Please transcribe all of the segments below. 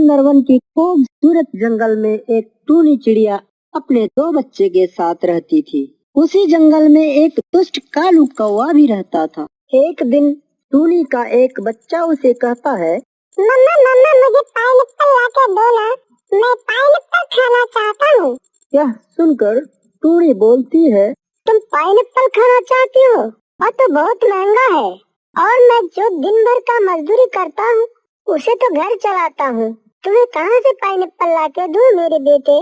सुंदरवन की खूबसूरत जंगल में एक टूनी चिड़िया अपने दो बच्चे के साथ रहती थी। उसी जंगल में एक दुष्ट कालू कौवा भी रहता था। एक दिन टूनी का एक बच्चा उसे कहता है, मम्मा मम्मा मुझे पाइनएप्पल लाके दो ना, मैं पाइनएप्पल खाना चाहता हूँ। यह सुनकर टूनी बोलती है, तुम पाइनएप्पल खाना चाहती हो? और तो बहुत महंगा है, और मैं जो दिन भर का मजदूरी करता हूँ उसे तो घर चलाता हूँ। तुम्हें कहाँ से पाइनएप्पल लाके दूँ मेरे बेटे?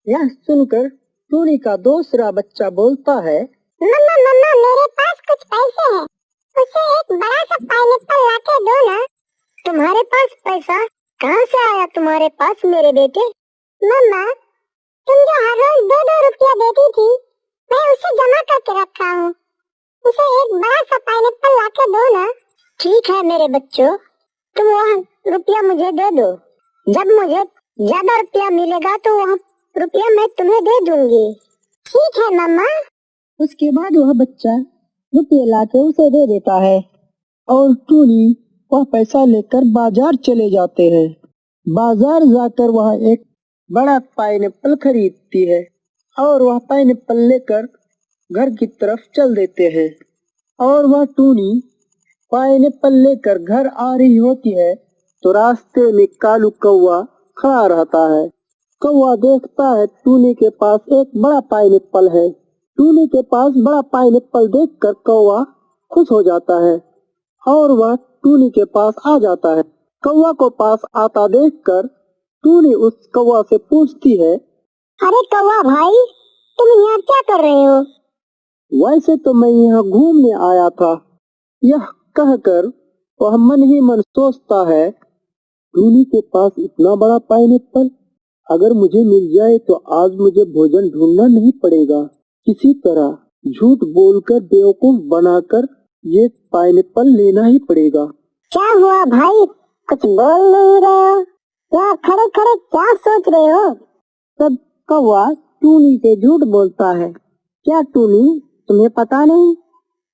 यह सुनकर टूनी का दूसरा बच्चा बोलता है, मम्मा मम्मा मेरे पास कुछ पैसे हैं, उसे एक बड़ा सा पाइनएप्पल लाके दो ना। तुम्हारे पास पैसा कहाँ से आया तुम्हारे पास मेरे बेटे? मम्मा तुम जो हर रोज 2-2 रुपया देती थी, मैं उसे जमा करके रखा हूँ, उसे एक बड़ा सा पाइनएप्पल लाके दो ना। ठीक है मेरे बच्चों, तुम वह रुपया मुझे दे दो। जब मुझे ज्यादा रुपया मिलेगा तो वह रुपया मैं तुम्हें दे दूंगी। ठीक है मम्मा। उसके बाद वह बच्चा रुपये लाके उसे दे देता है और टूनी वह पैसा लेकर बाजार चले जाते हैं। बाजार जाकर वह एक बड़ा पाइनएप्पल खरीदती है और वह पाइनएप्पल लेकर घर की तरफ चल देते हैं। और वह टूनी पाइनएप्पल लेकर घर आ रही होती है तो रास्ते में कालू कौवा खड़ा रहता है। कौवा देखता है टूनी के पास एक बड़ा पाइनएप्पल है। टूनी के पास बड़ा पाइनएप्पल देखकर कौवा खुश हो जाता है और वह टूनी के पास आ जाता है। कौवा को पास आता देखकर टूनी उस कौवा से पूछती है, अरे कौवा भाई, तुम यहाँ क्या कर रहे हो? वैसे तो मैं यहाँ घूमने आया था। यह कहकर वह मन ही मन सोचता है, टूनी के पास इतना बड़ा पाइनएप्पल अगर मुझे मिल जाए तो आज मुझे भोजन ढूंढना नहीं पड़ेगा। किसी तरह झूठ बोलकर बेवकूफ बनाकर ये पाइनएप्पल लेना ही पड़ेगा। क्या हुआ भाई, कुछ बोल नहीं रहे हो? क्या खड़े खड़े क्या सोच रहे हो? तब कौवा टूनी से झूठ बोलता है, क्या टूनी तुम्हें पता नहीं,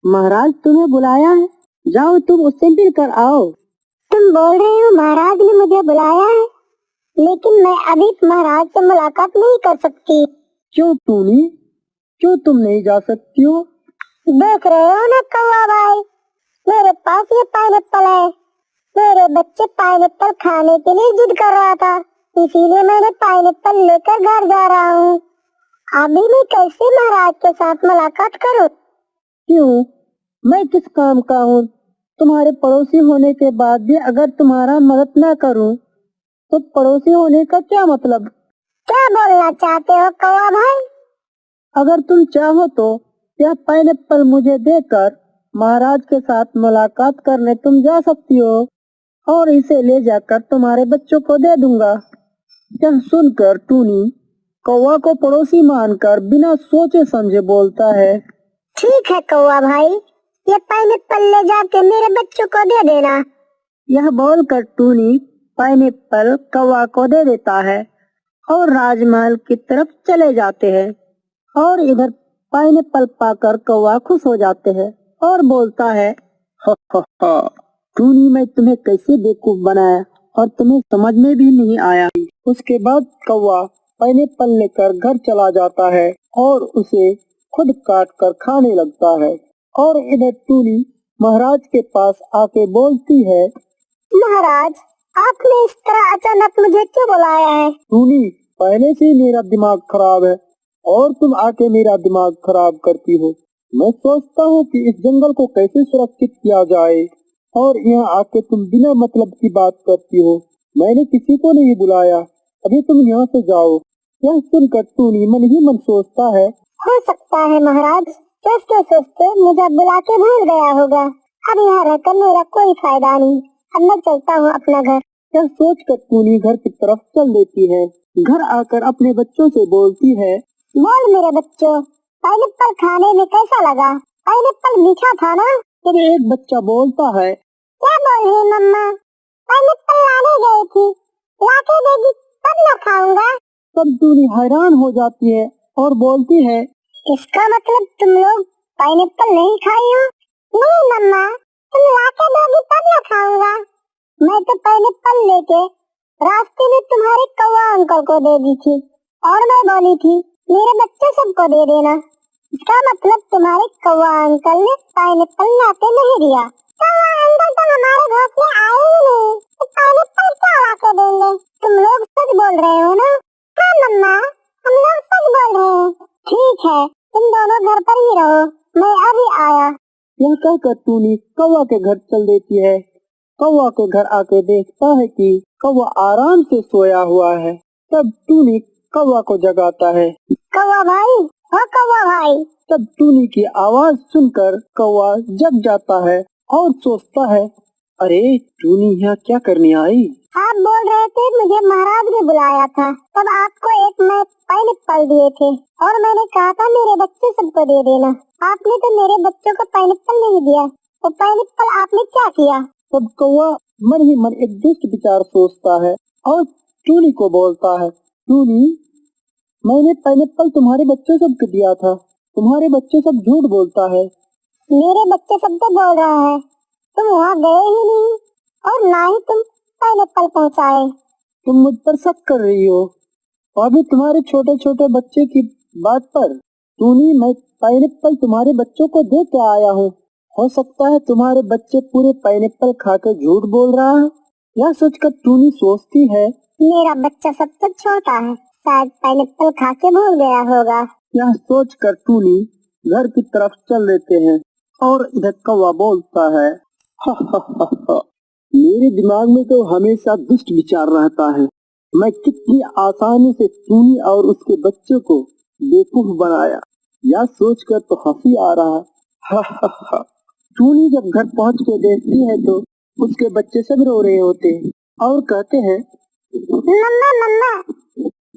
महाराज तुम्हें बुलाया है, जाओ तुम उससे मिलकर आओ। तुम बोल रहे हो महाराज ने मुझे बुलाया है, लेकिन मैं अभी महाराज से मुलाकात नहीं कर सकती। क्यों टूनी, क्यों तुम नहीं जा सकती हो? देख रहे हो ना कौवा भाई, मेरे पास ये पाइनएप्पल है। मेरे बच्चे पाइनएप्पल खाने के लिए जिद कर रहा था, इसीलिए मैंने पाइनएप्पल लेकर घर जा रहा हूँ। अभी मैं कैसे महाराज के साथ मुलाकात करूँ? क्यों, मैं किस काम का हूँ? तुम्हारे पड़ोसी होने के बाद भी अगर तुम्हारा मदद न करूँ तो पड़ोसी होने का क्या मतलब? क्या बोलना चाहते हो कौवा भाई? अगर तुम चाहो तो यह पाइनएप्पल मुझे देकर महाराज के साथ मुलाकात करने तुम जा सकती हो और इसे ले जाकर तुम्हारे बच्चों को दे दूंगा। यह सुनकर टूनी कौवा को पड़ोसी मानकर बिना सोचे समझे बोलता है, ठीक है कौवा भाई, ये पाइनएप्पल ले जाके मेरे बच्चों को दे देना। यह बोलकर टूनी पाइनएप्पल कौवा को दे देता है और राजमहल की तरफ चले जाते हैं। और इधर पाइनएप्पल पाकर कौवा खुश हो जाते हैं और बोलता है, हा टूनी मैं तुम्हें कैसे बेवकूफ बनाया और तुम्हें समझ में भी नहीं आया। उसके बाद कौवा पाइनएप्पल लेकर घर चला जाता है और उसे खुद काट कर खाने लगता है। और इधर टूनी महाराज के पास आके बोलती है, महाराज आपने इस तरह अचानक मुझे क्यों बुलाया है? टूनी पहले से मेरा दिमाग खराब है और तुम आके मेरा दिमाग खराब करती हो। मैं सोचता हूँ कि इस जंगल को कैसे सुरक्षित किया जाए और यहाँ आके तुम बिना मतलब की बात करती हो। मैंने किसी को नहीं बुलाया, अभी तुम यहाँ से जाओ। यह सुनकर टूनी मन ही मन सोचता है, हो सकता है महाराज सोचते सोचते मुझे बुला के भूल गया होगा। अब यहाँ रहकर मेरा कोई फायदा नहीं, अब मैं चलता हूँ अपना घर। यह सोचकर टूनी घर की तरफ चल देती है। घर आकर अपने बच्चों से बोलती है, बोल मेरे बच्चों, पाइनएप्पल खाने में कैसा लगा? पाइनएप्पल मीठा था ना? फिर एक बच्चा बोलता है, क्या बोल रही मम्मा, पाइनएप्पल लाने गई थी, लाके देगी तब न खाऊंगा। तब टूनी हैरान हो जाती है और बोलती है, इसका मतलब तुम लोग पाइनएप्पल नहीं खाई हो? नहीं मम्मा, तुम लाके दोगी तब न खाऊंगा। मैं तो पाइनएप्पल लेके रास्ते में तुम्हारे कौवा अंकल को दे दी थी और मैं बोली थी मेरे बच्चे सबको दे देना। इसका मतलब तुम्हारे कौवा अंकल ने पाइनएप्पल लाके नहीं दिया। कौवा अंकल तो हमारे घोंसले आए ही नहीं, तो पाइनएप्पल क्या लाके देंगे? तुम लोग सच बोल रहे हो ना? हाँ मम्मा, हम लोग सच बोल रहे हैं। ठीक है, तुम दोनों घर पर ही रहो, मैं अभी आया। यह कहकर टूनी कौवा के घर चल देती है। कौवा के घर आके देखता है कि कौवा आराम से सोया हुआ है। तब टूनी कौवा को जगाता है। कौवा भाई, हो कौवा भाई। तब टूनी की आवाज सुनकर कौवा जग जाता है और सोचता है, अरे टूनी यहाँ क्या करने आई? आप बोल रहे थे मुझे महाराज ने बुलाया था, तब आपको एक मैं पाइनएप्पल दिए थे और मैंने कहा था मेरे बच्चे सबको दे देना। आपने तो मेरे बच्चों को पाइनएप्पल नहीं दिया, तो पाइनएप्पल आपने क्या किया? तब कौवा मन ही मन एक दुष्ट विचार सोचता है और टूनी को बोलता है, टूनी, मैंने पाइनएप्पल तुम्हारे बच्चे सबको दिया था, तुम्हारे बच्चे सब झूठ बोलता है। मेरे बच्चे सब तो बोल रहा है, तुम वहाँ गए ही नहीं और ना ही तुम पाइनएप्पल पहुँचाए। तुम मुझ पर शक कर रही हो, अभी तुम्हारे छोटे छोटे बच्चे की बात पर। टूनी, मैं पाइनएप्पल तुम्हारे बच्चों को दे के आया हूँ। हो सकता है तुम्हारे बच्चे पूरे पाइनएप्पल खाकर झूठ बोल रहा है। यह सोचकर टूनी सोचती है, मेरा बच्चा सब तो छोटा है, शायद पाइनएप्पल खा के भूल गया होगा। यह सोचकर टूनी घर की तरफ चल देते हैं और इधर कौवा बोलता है, हा हा हा हा, मेरे दिमाग में तो हमेशा दुष्ट विचार रहता है। मैं कितनी आसानी से टूनी और उसके बच्चे को बेवकूफ बनाया। यह सोचकर तो हंसी आ रहा है। हा हा हा। टूनी जब घर पहुंच के देखती है तो उसके बच्चे सब रो रहे होते हैं और कहते हैं, मम्मा मम्मा,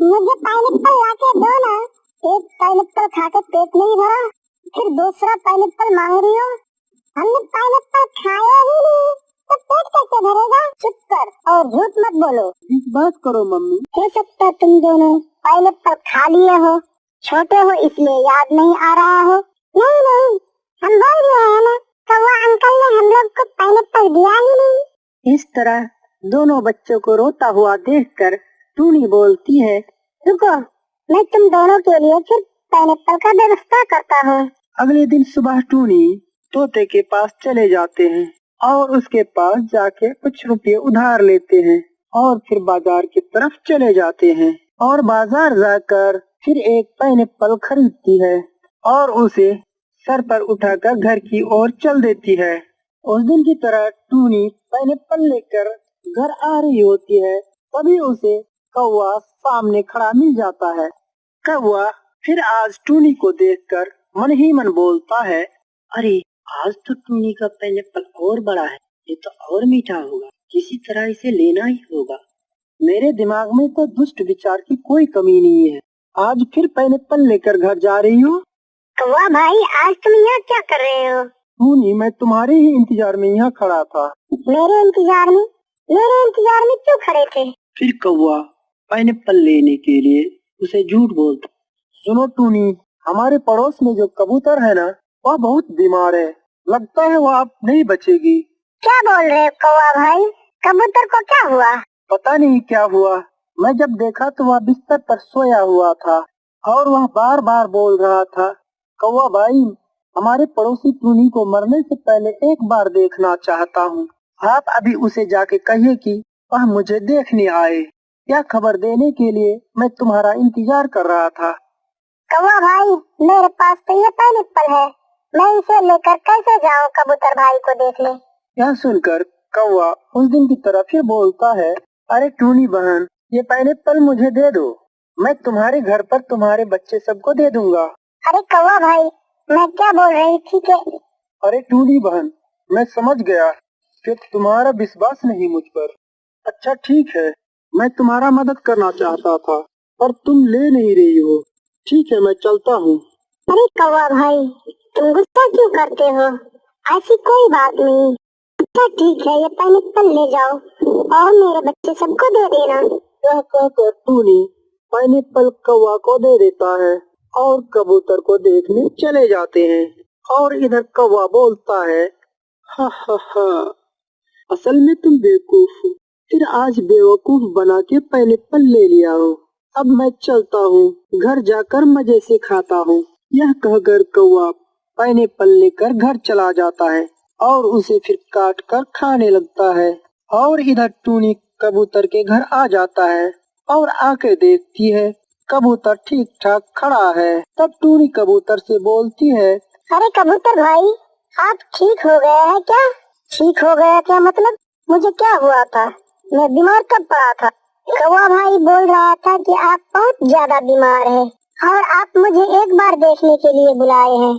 मुझे पाइनएप्पल लाके दो ना। एक पाइनएप्पल खाकर पेट नहीं भरा, फिर दूसरा पाइनएप्पल मांग रही हो। हमने पाइनएप्पल खाया ही नहीं, तो पेट कैसे भरेगा? चुप कर और झूठ मत बोलो। इस बात करो मम्मी। हो सकता तुम दोनों पाइनएप्पल खा लिए हो, छोटे हो इसलिए याद नहीं आ रहा हो। नहीं नहीं, हम बोल रहे हैं ना, कौवा अंकल ने हम लोग को पाइनएप्पल दिया ही नहीं। इस तरह दोनों बच्चों को रोता हुआ देखकर टूनी बोलती है, रुको, मैं तुम दोनों के लिए फिर पाइनएप्पल का व्यवस्था करता हूँ। अगले दिन सुबह टूनी तोते के पास चले जाते हैं और उसके पास जाके कुछ रुपए उधार लेते हैं और फिर बाजार की तरफ चले जाते हैं और बाजार जाकर फिर एक पाइनएप्पल खरीदती है और उसे सर पर उठाकर घर की ओर चल देती है। उस दिन की तरह टूनी पाइनएप्पल लेकर घर आ रही होती है, तभी उसे कौवा सामने खड़ा मिल जाता है। कौवा फिर आज टूनी को देखकर मन ही मन बोलता है, अरे आज तो टूनी का पाइनएप्पल और बड़ा है, ये तो और मीठा होगा, किसी तरह इसे लेना ही होगा। मेरे दिमाग में तो दुष्ट विचार की कोई कमी नहीं है। आज फिर पाइनएप्पल लेकर घर जा रही हूँ। कौवा भाई, आज तुम यहाँ क्या कर रहे हो? टूनी, मैं तुम्हारे ही इंतजार में यहाँ खड़ा था। मेरे इंतजार में? मेरे इंतजार में क्यों खड़े थे? फिर कौवा पाइनएप्पल लेने के लिए उसे झूठ बोलता। सुनो टूनी, हमारे पड़ोस में जो कबूतर है ना, वह बहुत बीमार है, लगता है वह अब नहीं बचेगी। क्या बोल रहे हो कौवा भाई? कबूतर को क्या हुआ? पता नहीं क्या हुआ, मैं जब देखा तो वह बिस्तर पर सोया हुआ था और वह बार बार बोल रहा था, कौवा भाई, हमारे पड़ोसी टूनी को मरने से पहले एक बार देखना चाहता हूँ। आप अभी उसे जाके कहिए कि वह मुझे देखने आए। यह खबर देने के लिए मैं तुम्हारा इंतजार कर रहा था। कौवा भाई, मेरे पास तो ये पाइनएप्पल है, मैं इसे लेकर कैसे जाऊँ कबूतर भाई को देखने? यह सुनकर कौवा उस दिन की तरह फिर बोलता है, अरे टूनी बहन, ये पाइनएप्पल मुझे दे दो, मैं तुम्हारे घर पर तुम्हारे बच्चे सबको दे दूंगा। अरे कौवा भाई, मैं क्या बोल रही थी कि... अरे टूनी बहन, मैं समझ गया कि तुम्हारा विश्वास नहीं मुझ पर। अच्छा ठीक है, मैं तुम्हारा मदद करना चाहता था पर तुम ले नहीं रही हो। ठीक है, मैं चलता हूँ। अरे कौवा भाई, तुम गुस्सा क्यों करते हो? ऐसी कोई बात नहीं। अच्छा ठीक है, ये पाइनएप्पल ले जाओ और मेरे बच्चे सबको दे देना। यह कहकर टूनी पाइनएप्पल कौवा को दे देता है और कबूतर को देखने चले जाते हैं। और इधर कौवा बोलता है, हा हा हा, असल में तुम बेवकूफ हो, फिर आज बेवकूफ बना के पाइनएप्पल ले लिया हूँ। अब मैं चलता हूँ, घर जाकर मजे से खाता हूँ। यह कहकर कौवा पाइनएप्पल लेकर घर चला जाता है और उसे फिर काट कर खाने लगता है। और इधर टूनी कबूतर के घर आ जाता है और आके देखती है कबूतर ठीक ठाक खड़ा है। तब टूनी कबूतर से बोलती है, अरे कबूतर भाई, आप ठीक हो गए हैं क्या? ठीक हो गया क्या मतलब? मुझे क्या हुआ था? मैं बीमार कब पड़ा था? कौवा भाई बोल रहा था कि आप बहुत ज्यादा बीमार हैं और आप मुझे एक बार देखने के लिए बुलाए हैं,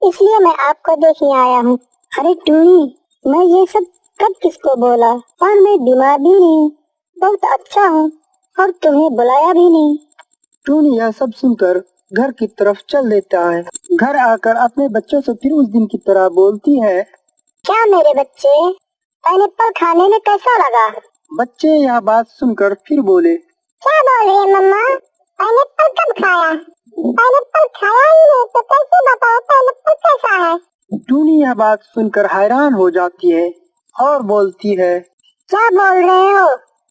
इसलिए मैं आपको देखने आया हूँ। अरे टूनी, मैं ये सब कब किसको बोला? और मैं बीमार भी नहीं, बहुत अच्छा हूँ और तुम्हें बुलाया भी नहीं। टूनी यह सब सुनकर घर की तरफ चल देता है। घर आकर अपने बच्चों से फिर उस दिन की तरह बोलती है, क्या मेरे बच्चे, पाइनएप्पल खाने में कैसा लगा? बच्चे यह बात सुनकर फिर बोले, क्या बोल रही है मम्मा? पाइनएप्पल कब खाया? पाइनएप्पल खाया ही नहीं तो कैसे बताओ पाइनएप्पल कैसा है? टूनी यह बात सुनकर हैरान हो जाती है और बोलती है, क्या बोल रहे हो?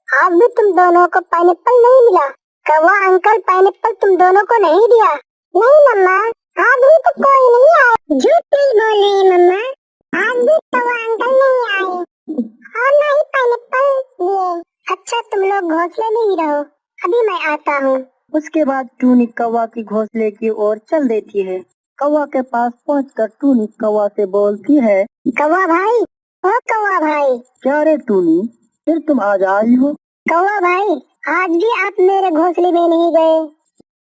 आज भी तुम दोनों को पाइनएप्पल नहीं मिला? कौवा अंकल पाइनएप्पल तुम दोनों को नहीं दिया? नहीं मम्मा, आज भी तो कोई नहीं आया। झूठ नहीं बोल रही मम्मा, आज भी कौवा अंकल नहीं आए और ना ही पाइनएप्पल दिए। अच्छा तुम लोग घोंसले में ही रहो, अभी मैं आता हूँ। उसके बाद टूनी कौवा की घोंसले की ओर चल देती है। कौवा के पास पहुंचकर टूनी कौवा से बोलती है, कौवा भाई, ओ कौवा भाई। क्या रे टूनी, फिर तुम आज आई हो? कौवा भाई, आज भी आप मेरे घोंसले में नहीं गए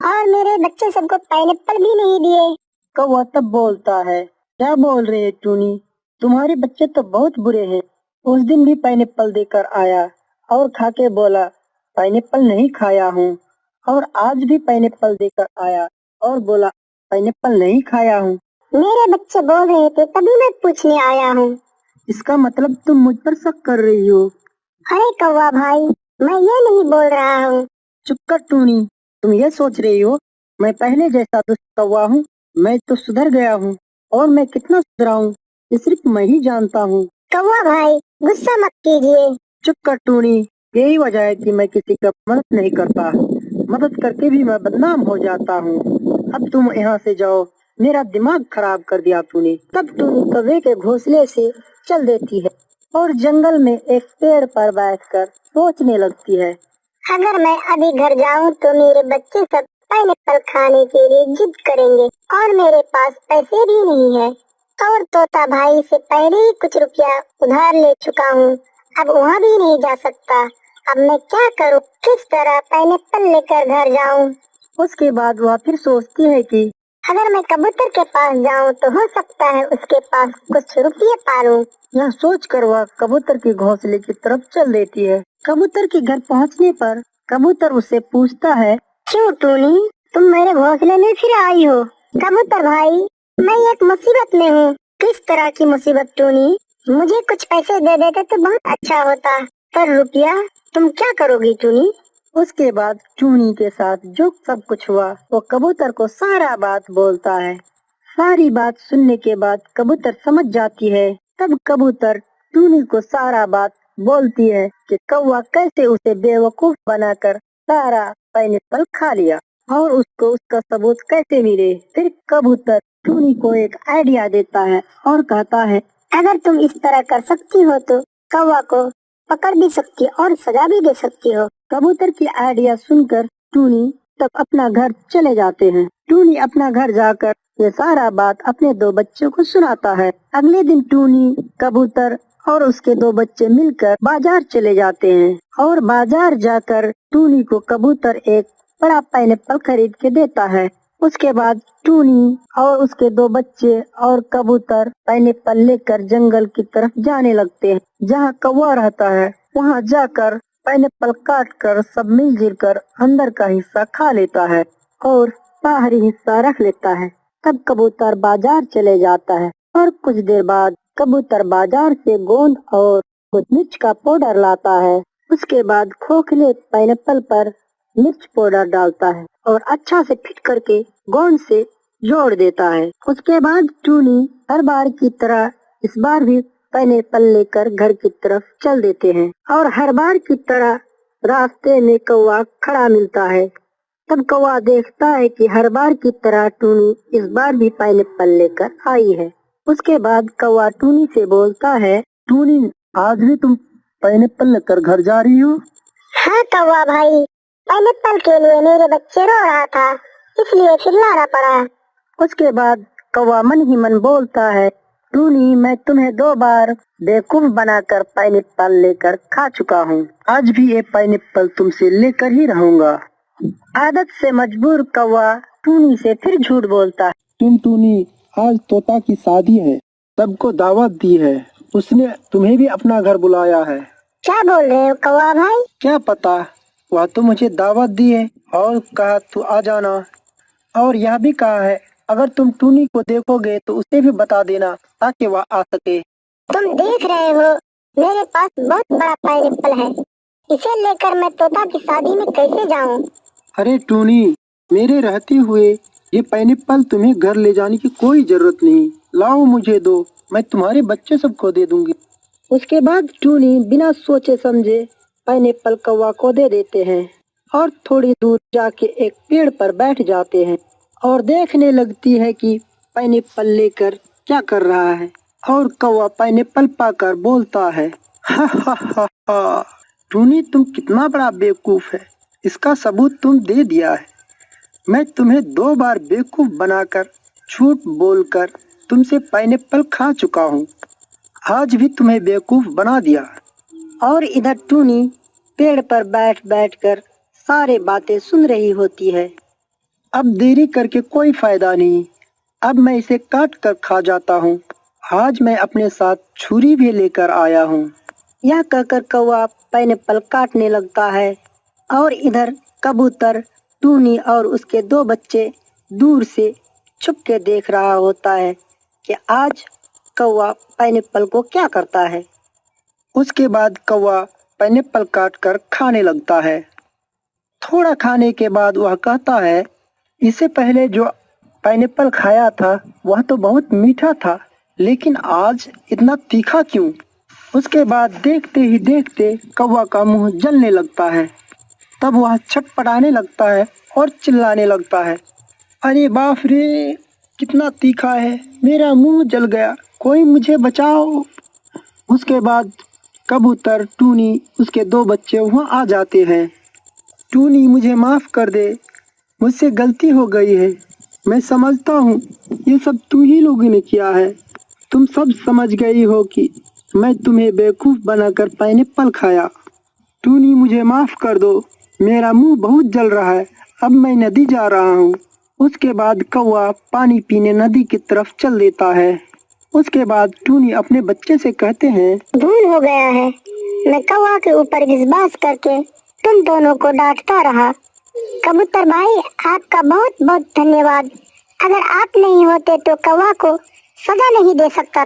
और मेरे बच्चे सबको पाइनएप्पल भी नहीं दिए। कौवा तब बोलता है, क्या बोल रहे टूनी, तुम्हारे बच्चे तो बहुत बुरे हैं। उस दिन भी पाइनएप्पल देकर आया और खा के बोला पाइनएप्पल नहीं खाया हूँ, और आज भी पाइनएप्पल देकर आया और बोला पाइनएप्पल नहीं खाया हूँ। मेरे बच्चे बोल रहे थे तभी मैं पूछने आया हूँ। इसका मतलब तुम मुझ पर शक कर रही हो? अरे कौवा भाई, मैं ये नहीं बोल रहा हूँ। चुप कर टूनी, तुम ये सोच रही हो मैं पहले जैसा दुष्ट कौवा हूँ? मैं तो सुधर गया हूँ, और मैं कितना सुधरा हूँ ये सिर्फ मैं ही जानता हूँ। कौवा भाई, गुस्सा मत कीजिए। चुप कर टूनी, यही वजह है कि मैं किसी का मदद नहीं करता, मदद करके भी मैं बदनाम हो जाता हूँ। अब तुम यहाँ से जाओ, मेरा दिमाग खराब कर दिया तूने। तब टूनी कौवे के घोंसले से चल देती है और जंगल में एक पेड़ पर बैठकर सोचने लगती है, अगर मैं अभी घर जाऊँ तो मेरे बच्चे सब पाइनएप्पल खाने के लिए जिद करेंगे और मेरे पास पैसे भी नहीं है, और तोता भाई से पहले ही कुछ रुपया उधार ले चुका हूँ, अब वहाँ भी नहीं जा सकता। अब मैं क्या करूँ? किस तरह पाइनएप्पल लेकर घर जाऊँ? उसके बाद वह फिर सोचती है कि अगर मैं कबूतर के पास जाऊँ तो हो सकता है उसके पास कुछ रुपये पालूं। यह सोचकर वह कबूतर के घोंसले की तरफ चल देती है। कबूतर के घर पहुंचने पर कबूतर उससे पूछता है, क्यों टूनी, तुम मेरे घोंसले में फिर आई हो? कबूतर भाई, मैं एक मुसीबत में हूँ। किस तरह की मुसीबत टूनी? मुझे कुछ पैसे दे देते तो बहुत अच्छा होता, पर रुपया तुम क्या करोगी टूनी? उसके बाद टूनी के साथ जो सब कुछ हुआ वो कबूतर को सारा बात बोलता है। सारी बात सुनने के बाद कबूतर समझ जाती है। तब कबूतर टूनी को सारा बात बोलती है कि कौवा कैसे उसे बेवकूफ बनाकर सारा पाइनएप्पल खा लिया और उसको उसका सबूत कैसे मिले। फिर कबूतर टूनी को एक आइडिया देता है और कहता है, अगर तुम इस तरह कर सकती हो तो कौवा को पकड़ भी सकती और सजा भी दे सकती हो। कबूतर की आइडिया सुनकर टूनी तब अपना घर चले जाते हैं। टूनी अपना घर जाकर ये सारा बात अपने दो बच्चों को सुनाता है। अगले दिन टूनी, कबूतर और उसके दो बच्चे मिलकर बाजार चले जाते हैं और बाजार जाकर टूनी को कबूतर एक बड़ा पाइनएप्पल खरीद के देता है। उसके बाद टूनी और उसके दो बच्चे और कबूतर पाइनएप्पल लेकर जंगल की तरफ जाने लगते हैं। जहाँ कौवा रहता है वहाँ जाकर पाइनएप्पल काट कर सब मिलजुल कर अंदर का हिस्सा खा लेता है और बाहरी हिस्सा रख लेता है। तब कबूतर बाजार चले जाता है और कुछ देर बाद कबूतर बाजार से गोंद और कुछ मिर्च का पाउडर लाता है। उसके बाद खोखले पाइनएप्पल पर मिर्च पाउडर डालता है और अच्छा से फिट करके गोंद से जोड़ देता है। उसके बाद टूनी हर बार की तरह इस बार भी पाइनएप्पल लेकर घर की तरफ चल देते हैं और हर बार की तरह रास्ते में कौवा खड़ा मिलता है। तब कौवा देखता है कि हर बार की तरह टूनी इस बार भी पाइनएप्पल लेकर आई है। उसके बाद कौवा टूनी से बोलता है, टूनी आज भी तुम पाइनएप्पल लेकर घर जा रही हो? हाँ कौवा भाई, पाइनएप्पल के लिए मेरे बच्चे रो रहा था, इसलिए चिल्लाना पड़ा। उसके बाद कौवा मन ही मन बोलता है, टूनी मैं तुम्हें 2 बार बेवकूफ बनाकर पाइनएप्पल लेकर खा चुका हूँ, आज भी ये पाइनएप्पल तुमसे लेकर ही रहूंगा। आदत से मजबूर कौवा टूनी से फिर झूठ बोलता है, तुम टूनी आज तोता की शादी है, सबको दावत दी है, उसने तुम्हें भी अपना घर बुलाया है। क्या बोल रहे हो कौवा भाई? क्या पता, वह तो मुझे दावत दी है और कहा तू आ जाना, और यह भी कहा है अगर तुम टूनी को देखोगे तो उसे भी बता देना ताकि वह आ सके। तुम देख रहे हो मेरे पास बहुत बड़ा पाइनएप्पल है, इसे लेकर मैं तोता की शादी में कैसे जाऊं? अरे टूनी, मेरे रहते हुए ये पाइनएप्पल तुम्हें घर ले जाने की कोई जरूरत नहीं, लाओ मुझे दो, मैं तुम्हारे बच्चे सबको दे दूंगी। उसके बाद टूनी बिना सोचे समझे पाइनएप्पल कौवा को दे देते हैं और थोड़ी दूर जाके एक पेड़ पर बैठ जाते हैं और देखने लगती है कि पाइनएप्पल लेकर क्या कर रहा है। और कौवा पाइनएप्पल पाकर बोलता है, हा हा हा हा, टूनी तुम कितना बड़ा बेवकूफ है, इसका सबूत तुम दे दिया है। मैं तुम्हें 2 बार बेवकूफ बनाकर झूठ बोलकर तुमसे पाइनएप्पल खा चुका हूँ, आज भी तुम्हें बेवकूफ बना दिया। और इधर टूनी पेड़ पर बैठ बैठ कर सारे बातें सुन रही होती है। अब देरी करके कोई फायदा नहीं, अब मैं इसे काट कर खा जाता हूँ, आज मैं अपने साथ छुरी भी लेकर आया हूँ। यह कहकर कौवा पाइनएप्पल काटने लगता है और इधर कबूतर टूनी और उसके 2 बच्चे दूर से छुप के देख रहा होता है कि आज कौवा पाइनएप्पल को क्या करता है। उसके बाद कौवा पाइनएप्पल काट कर खाने लगता है। थोड़ा खाने के बाद वह कहता है, इससे पहले जो पाइनएप्पल खाया था वह तो बहुत मीठा था, लेकिन आज इतना तीखा क्यों? उसके बाद देखते ही देखते कौवा का मुंह जलने लगता है। तब वह छटपटाने लगता है और चिल्लाने लगता है, अरे बाप रे, कितना तीखा है, मेरा मुंह जल गया, कोई मुझे बचाओ। उसके बाद कबूतर टूनी उसके 2 बच्चे वहाँ आ जाते हैं। टूनी मुझे माफ कर दे, मुझसे गलती हो गई है, मैं समझता हूँ ये सब तू ही लोगों ने किया है, तुम सब समझ गई हो कि मैं तुम्हें बेवकूफ बनाकर पाइनएप्पल खाया। टूनी मुझे माफ कर दो, मेरा मुंह बहुत जल रहा है, अब मैं नदी जा रहा हूँ। उसके बाद कौवा पानी पीने नदी की तरफ चल देता है। उसके बाद टूनी अपने बच्चे से कहते हैं, भूल हो गया है, मैं कौवा के ऊपर विश्वास करके तुम दोनों को डांटता रहा। कबूतर भाई आपका बहुत बहुत धन्यवाद, अगर आप नहीं होते तो कौवा को सजा नहीं दे सकता था।